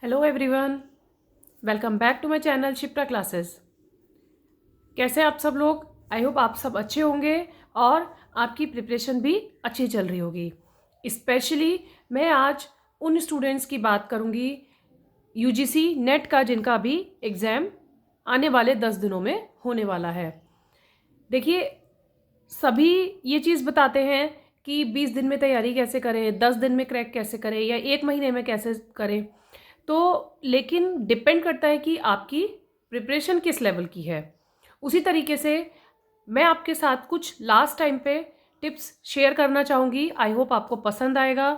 Hello everyone, welcome back to my channel Shipra classes. कैसे हैं आप सब लोग? आई होप आप सब अच्छे होंगे और आपकी प्रिपरेशन भी अच्छी चल रही होगी। स्पेशली मैं आज उन स्टूडेंट्स की बात करूंगी यूजीसी नेट का, जिनका अभी एग्ज़ाम आने वाले 10 दिनों में होने वाला है। देखिए, सभी ये चीज़ बताते हैं कि 20 दिन में तैयारी कैसे करें, 10 दिन में क्रैक कैसे करें या 1 महीने में कैसे करें। तो लेकिन डिपेंड करता है कि आपकी प्रिपरेशन किस लेवल की है। उसी तरीके से मैं आपके साथ कुछ लास्ट टाइम पे टिप्स शेयर करना चाहूँगी। आई होप आपको पसंद आएगा।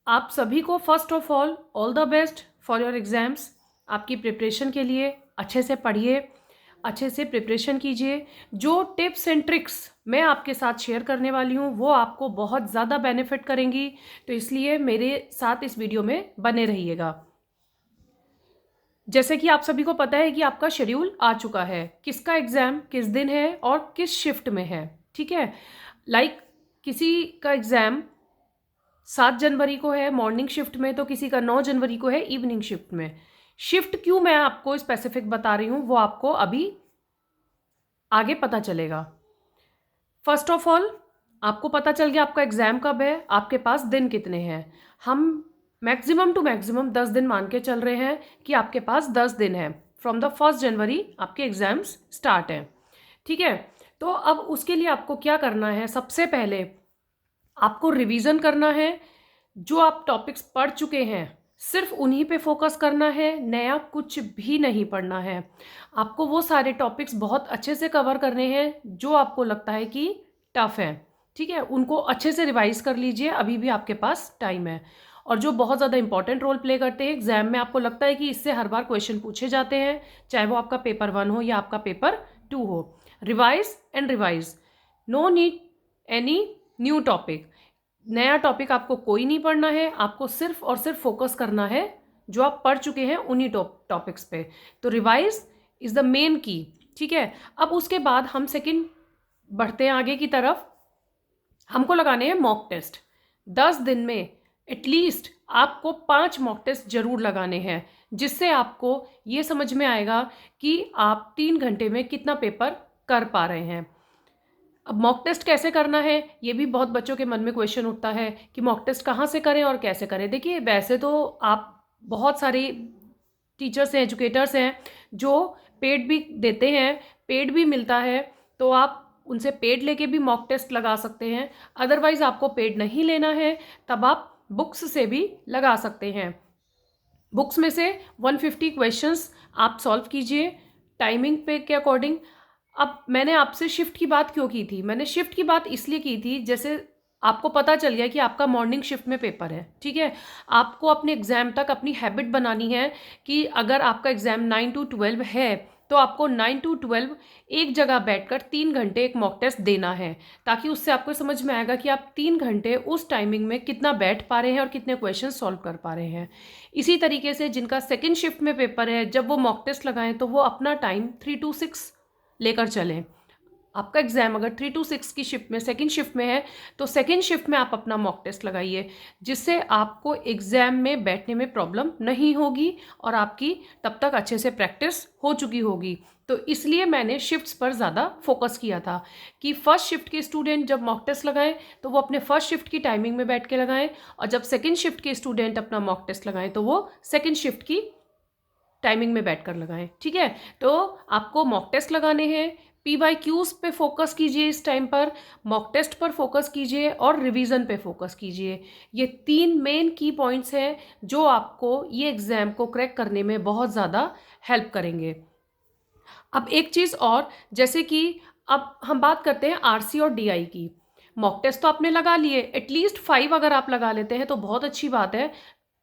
आप सभी को first of all the best for your exams. आपकी प्रिपरेशन के लिए अच्छे से पढ़िए, अच्छे से प्रिपरेशन कीजिए। जो टिप्स एंड ट्रिक्स मैं आपके साथ शेयर करने वाली हूँ वो आपको बहुत ज़्यादा बेनिफिट करेंगी, तो इसलिए मेरे साथ इस वीडियो में बने रहिएगा। जैसे कि आप सभी को पता है कि आपका शेड्यूल आ चुका है, किसका एग्ज़ाम किस दिन है और किस शिफ्ट में है। ठीक है, किसी का एग्ज़ाम 7 जनवरी को है मॉर्निंग शिफ्ट में, तो किसी का 9 जनवरी को है इवनिंग शिफ्ट में। शिफ्ट क्यों मैं आपको स्पेसिफिक बता रही हूँ वो आपको अभी आगे पता चलेगा। फर्स्ट ऑफ ऑल, आपको पता चल गया आपका एग्ज़ाम कब है, आपके पास दिन कितने हैं। हम मैक्सिमम टू मैक्सिमम 10 दिन मान के चल रहे हैं कि आपके पास 10 दिन है। फ्रॉम द 1 जनवरी आपके एग्ज़ाम्स स्टार्ट हैं। ठीक है, तो अब उसके लिए आपको क्या करना है? सबसे पहले आपको रिवीजन करना है। जो आप टॉपिक्स पढ़ चुके हैं सिर्फ उन्हीं पे फोकस करना है, नया कुछ भी नहीं पढ़ना है। आपको वो सारे टॉपिक्स बहुत अच्छे से कवर करने हैं जो आपको लगता है कि टफ है। ठीक है, उनको अच्छे से रिवाइज कर लीजिए, अभी भी आपके पास टाइम है। और जो बहुत ज़्यादा इंपॉर्टेंट रोल प्ले करते हैं एग्जाम में, आपको लगता है कि इससे हर बार क्वेश्चन पूछे जाते हैं, चाहे वो आपका पेपर 1 हो या आपका पेपर 2 हो, revise and revise. No need any new topic. नया टॉपिक आपको कोई नहीं पढ़ना है, आपको सिर्फ और सिर्फ फोकस करना है जो आप पढ़ चुके हैं उन्हीं टॉपिक्स पे। तो रिवाइज इज द मेन की। ठीक है, अब उसके बाद हम सेकंड बढ़ते हैं आगे की तरफ। हमको लगाने हैं मॉक टेस्ट। 10 दिन में एटलीस्ट आपको 5 मॉक टेस्ट जरूर लगाने हैं, जिससे आपको ये समझ में आएगा कि आप 3 घंटे में कितना पेपर कर पा रहे हैं। अब मॉक टेस्ट कैसे करना है, ये भी बहुत बच्चों के मन में क्वेश्चन उठता है कि मॉक टेस्ट कहाँ से करें और कैसे करें। देखिए, वैसे तो आप बहुत सारी टीचर्स हैं, एजुकेटर्स हैं जो पेड भी देते हैं, पेड भी मिलता है, तो आप उनसे पेड लेके भी मॉक टेस्ट लगा सकते हैं। अदरवाइज़ आपको पेड नहीं लेना है तब आप बुक्स से भी लगा सकते हैं। बुक्स में से 150 क्वेश्चंस आप सॉल्व कीजिए टाइमिंग पे के अकॉर्डिंग। अब मैंने आपसे शिफ्ट की बात क्यों की थी? मैंने शिफ्ट की बात इसलिए की थी, जैसे आपको पता चल गया कि आपका मॉर्निंग शिफ्ट में पेपर है। ठीक है, आपको अपने एग्ज़ाम तक अपनी हैबिट बनानी है कि अगर आपका एग्ज़ाम 9 to 12 है तो आपको 9 to 12 एक जगह बैठकर 3 घंटे एक मॉक टेस्ट देना है, ताकि उससे आपको समझ में आएगा कि आप 3 घंटे उस टाइमिंग में कितना बैठ पा रहे हैं और कितने क्वेश्चन सॉल्व कर पा रहे हैं। इसी तरीके से जिनका सेकेंड शिफ्ट में पेपर है, जब वो मॉक टेस्ट लगाएं तो वो अपना टाइम 3 to 6 लेकर चलें। आपका एग्जाम अगर 3 to 6 की शिफ्ट में सेकंड शिफ्ट में है तो सेकंड शिफ्ट में आप अपना मॉक टेस्ट लगाइए, जिससे आपको एग्जाम में बैठने में प्रॉब्लम नहीं होगी और आपकी तब तक अच्छे से प्रैक्टिस हो चुकी होगी। तो इसलिए मैंने शिफ्ट्स पर ज़्यादा फोकस किया था कि फर्स्ट शिफ्ट के स्टूडेंट जब मॉक टेस्ट लगाएं तो वो अपने फर्स्ट शिफ्ट की टाइमिंग में बैठ के लगाएं, और जब सेकेंड शिफ्ट के स्टूडेंट अपना मॉक टेस्ट लगाएं तो वो सेकेंड शिफ्ट की टाइमिंग में बैठकर लगाएं। ठीक है, तो आपको मॉक टेस्ट लगाने हैं, PYQs पे फोकस कीजिए इस टाइम पर, मॉक टेस्ट पर फोकस कीजिए और रिवीजन पे फोकस कीजिए। ये 3 मेन की पॉइंट्स हैं जो आपको ये एग्ज़ाम को क्रैक करने में बहुत ज़्यादा हेल्प करेंगे। अब एक चीज़ और, जैसे कि अब हम बात करते हैं RC और DI की। मॉक टेस्ट तो आपने लगा लिए, एटलीस्ट 5 अगर आप लगा लेते हैं तो बहुत अच्छी बात है।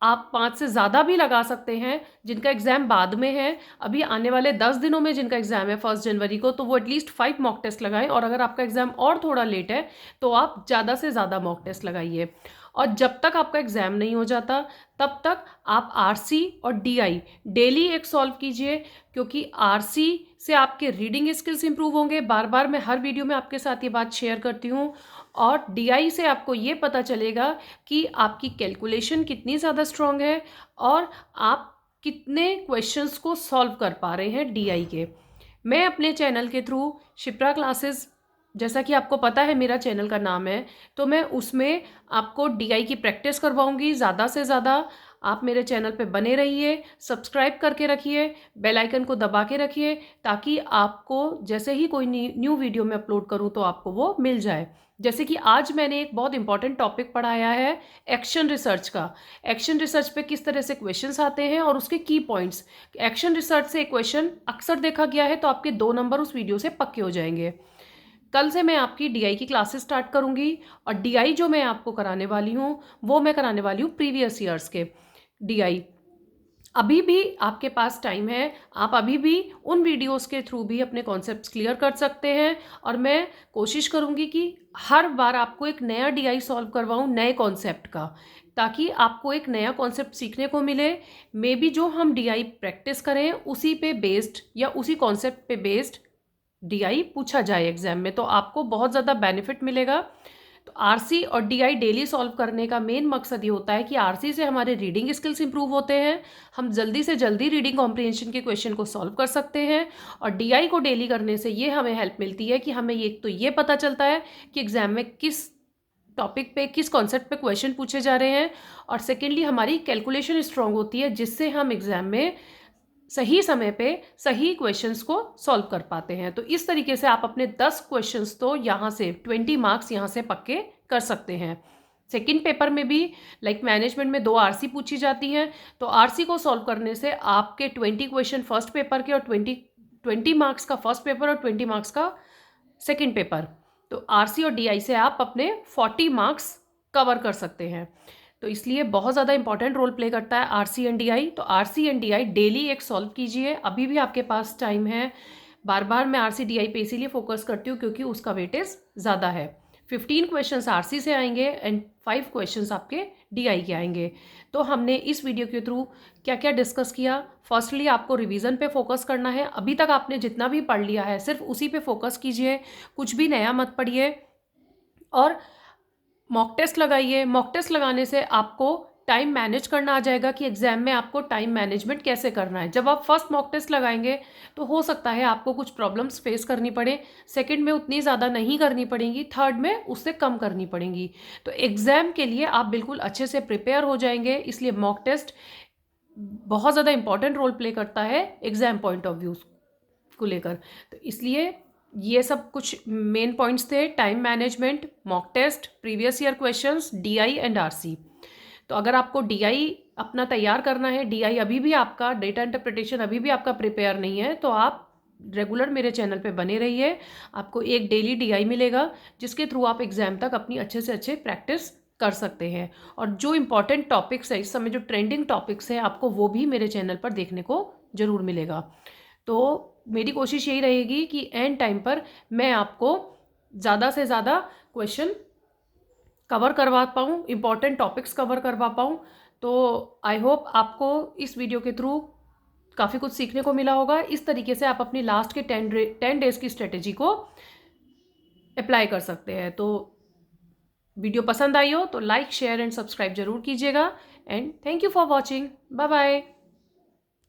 आप 5 से ज़्यादा भी लगा सकते हैं जिनका एग्ज़ाम बाद में है। अभी आने वाले 10 दिनों में जिनका एग्ज़ाम है 1 जनवरी को, तो वो एटलीस्ट 5 मॉक टेस्ट लगाएं। और अगर आपका एग्ज़ाम और थोड़ा लेट है तो आप ज़्यादा से ज़्यादा मॉक टेस्ट लगाइए। और जब तक आपका एग्ज़ाम नहीं हो जाता तब तक आप RC और DI डेली एक सॉल्व कीजिए, क्योंकि RC से आपके रीडिंग स्किल्स इंप्रूव होंगे। बार बार मैं हर वीडियो में आपके साथ ये बात शेयर करती हूँ। और DI से आपको ये पता चलेगा कि आपकी कैलकुलेशन कितनी ज़्यादा स्ट्रॉन्ग है और आप कितने क्वेश्चंस को सॉल्व कर पा रहे हैं डीआई के। मैं अपने चैनल के थ्रू शिप्रा क्लासेस, जैसा कि आपको पता है मेरा चैनल का नाम है, तो मैं उसमें आपको डीआई की प्रैक्टिस करवाऊंगी ज़्यादा से ज़्यादा। आप मेरे चैनल पे बने रहिए, सब्सक्राइब करके रखिए, बेल आइकन को दबा के रखिए, ताकि आपको जैसे ही कोई न्यू वीडियो मैं अपलोड करूं तो आपको वो मिल जाए। जैसे कि आज मैंने एक बहुत इंपॉर्टेंट टॉपिक पढ़ाया है एक्शन रिसर्च का। एक्शन रिसर्च पे किस तरह से क्वेश्चंस आते हैं और उसके की पॉइंट्स। एक्शन रिसर्च से एक क्वेश्चन अक्सर देखा गया है, तो आपके 2 नंबर उस वीडियो से पक्के हो जाएंगे। कल से मैं आपकी डीआई की क्लासेस स्टार्ट करूंगी, और डीआई जो मैं आपको कराने वाली हूँ वो मैं कराने वाली हूँ प्रीवियस ईयर्स के डीआई। अभी भी आपके पास टाइम है, आप अभी भी उन वीडियोस के थ्रू भी अपने कॉन्सेप्ट्स क्लियर कर सकते हैं, और मैं कोशिश करूंगी कि हर बार आपको एक नया डीआई सॉल्व करवाऊं नए कॉन्सेप्ट का, ताकि आपको एक नया कॉन्सेप्ट सीखने को मिले। मे बी जो हम डीआई प्रैक्टिस करें उसी पे बेस्ड या उसी कॉन्सेप्ट पे बेस्ड डीआई पूछा जाए एग्जाम में, तो आपको बहुत ज़्यादा बेनिफिट मिलेगा। तो आरसी और डीआई डेली सॉल्व करने का मेन मकसद ये होता है कि आरसी से हमारे रीडिंग स्किल्स इंप्रूव होते हैं, हम जल्दी से जल्दी रीडिंग कॉम्प्रिहेंशन के क्वेश्चन को सॉल्व कर सकते हैं, और डीआई को डेली करने से ये हमें हेल्प मिलती है कि हमें ये पता चलता है कि एग्जाम में किस टॉपिक पे किस कॉन्सेप्ट पे क्वेश्चन पूछे जा रहे हैं, और सेकेंडली हमारी कैलकुलेशन स्ट्रांग होती है, जिससे हम एग्जाम में सही समय पे सही क्वेश्चंस को सॉल्व कर पाते हैं। तो इस तरीके से आप अपने 10 क्वेश्चंस तो यहाँ से 20 मार्क्स यहाँ से पक्के कर सकते हैं। सेकंड पेपर में भी लाइक मैनेजमेंट में 2 आरसी पूछी जाती हैं, तो आरसी को सॉल्व करने से आपके 20 क्वेश्चन फर्स्ट पेपर के, और 20 मार्क्स का फर्स्ट पेपर और 20 मार्क्स का सेकेंड पेपर, तो आरसी और डीआई से आप अपने 40 मार्क्स कवर कर सकते हैं। तो इसलिए बहुत ज़्यादा इंपॉर्टेंट रोल प्ले करता है आरसी एंड डीआई। तो आरसी एंड डीआई डेली एक सॉल्व कीजिए, अभी भी आपके पास टाइम है। बार बार मैं आरसी डीआई पे इसीलिए फोकस करती हूँ क्योंकि उसका वेटेज ज़्यादा है। 15 क्वेश्चंस आरसी से आएंगे एंड 5 क्वेश्चंस आपके डीआई के आएंगे। तो हमने इस वीडियो के थ्रू क्या क्या डिस्कस किया। फर्स्टली आपको रिवीजन पे फोकस करना है, अभी तक आपने जितना भी पढ़ लिया है सिर्फ उसी पे फोकस कीजिए, कुछ भी नया मत पढ़िए। और मॉक टेस्ट लगाइए, मॉक टेस्ट लगाने से आपको टाइम मैनेज करना आ जाएगा कि एग्जाम में आपको टाइम मैनेजमेंट कैसे करना है। जब आप फर्स्ट मॉक टेस्ट लगाएंगे तो हो सकता है आपको कुछ प्रॉब्लम्स फेस करनी पड़े, सेकंड में उतनी ज़्यादा नहीं करनी पड़ेंगी, थर्ड में उससे कम करनी पड़ेंगी। तो एग्जाम के लिए आप बिल्कुल अच्छे से प्रिपेयर हो जाएंगे। इसलिए मॉक टेस्ट बहुत ज़्यादा इंपॉर्टेंट रोल प्ले करता है एग्जाम पॉइंट ऑफ व्यू को लेकर। तो इसलिए ये सब कुछ मेन पॉइंट्स थे: time management, mock test, previous year questions, DI and RC. तो अगर आपको डीआई अपना तैयार करना है, डीआई अभी भी आपका डेटा इंटरप्रिटेशन अभी भी आपका प्रिपेयर नहीं है, तो आप रेगुलर मेरे चैनल पे बने रहिए। आपको एक डेली डीआई मिलेगा जिसके थ्रू आप एग्जाम तक अपनी अच्छे से अच्छे प्रैक्टिस कर सकते हैं। और जो इंपॉर्टेंट टॉपिक्स है इस समय, जो ट्रेंडिंग टॉपिक्स हैं, आपको वो भी मेरे चैनल पर देखने को ज़रूर मिलेगा। तो मेरी कोशिश यही रहेगी कि एंड टाइम पर मैं आपको ज़्यादा से ज़्यादा क्वेश्चन कवर करवा पाऊँ, इंपॉर्टेंट टॉपिक्स कवर करवा पाऊँ। तो आई होप आपको इस वीडियो के थ्रू काफ़ी कुछ सीखने को मिला होगा। इस तरीके से आप अपनी लास्ट के 10 डेज़ की स्ट्रेटेजी को अप्लाई कर सकते हैं। तो वीडियो पसंद आई हो तो लाइक, शेयर एंड सब्सक्राइब जरूर कीजिएगा। And thank you for watching. Bye bye.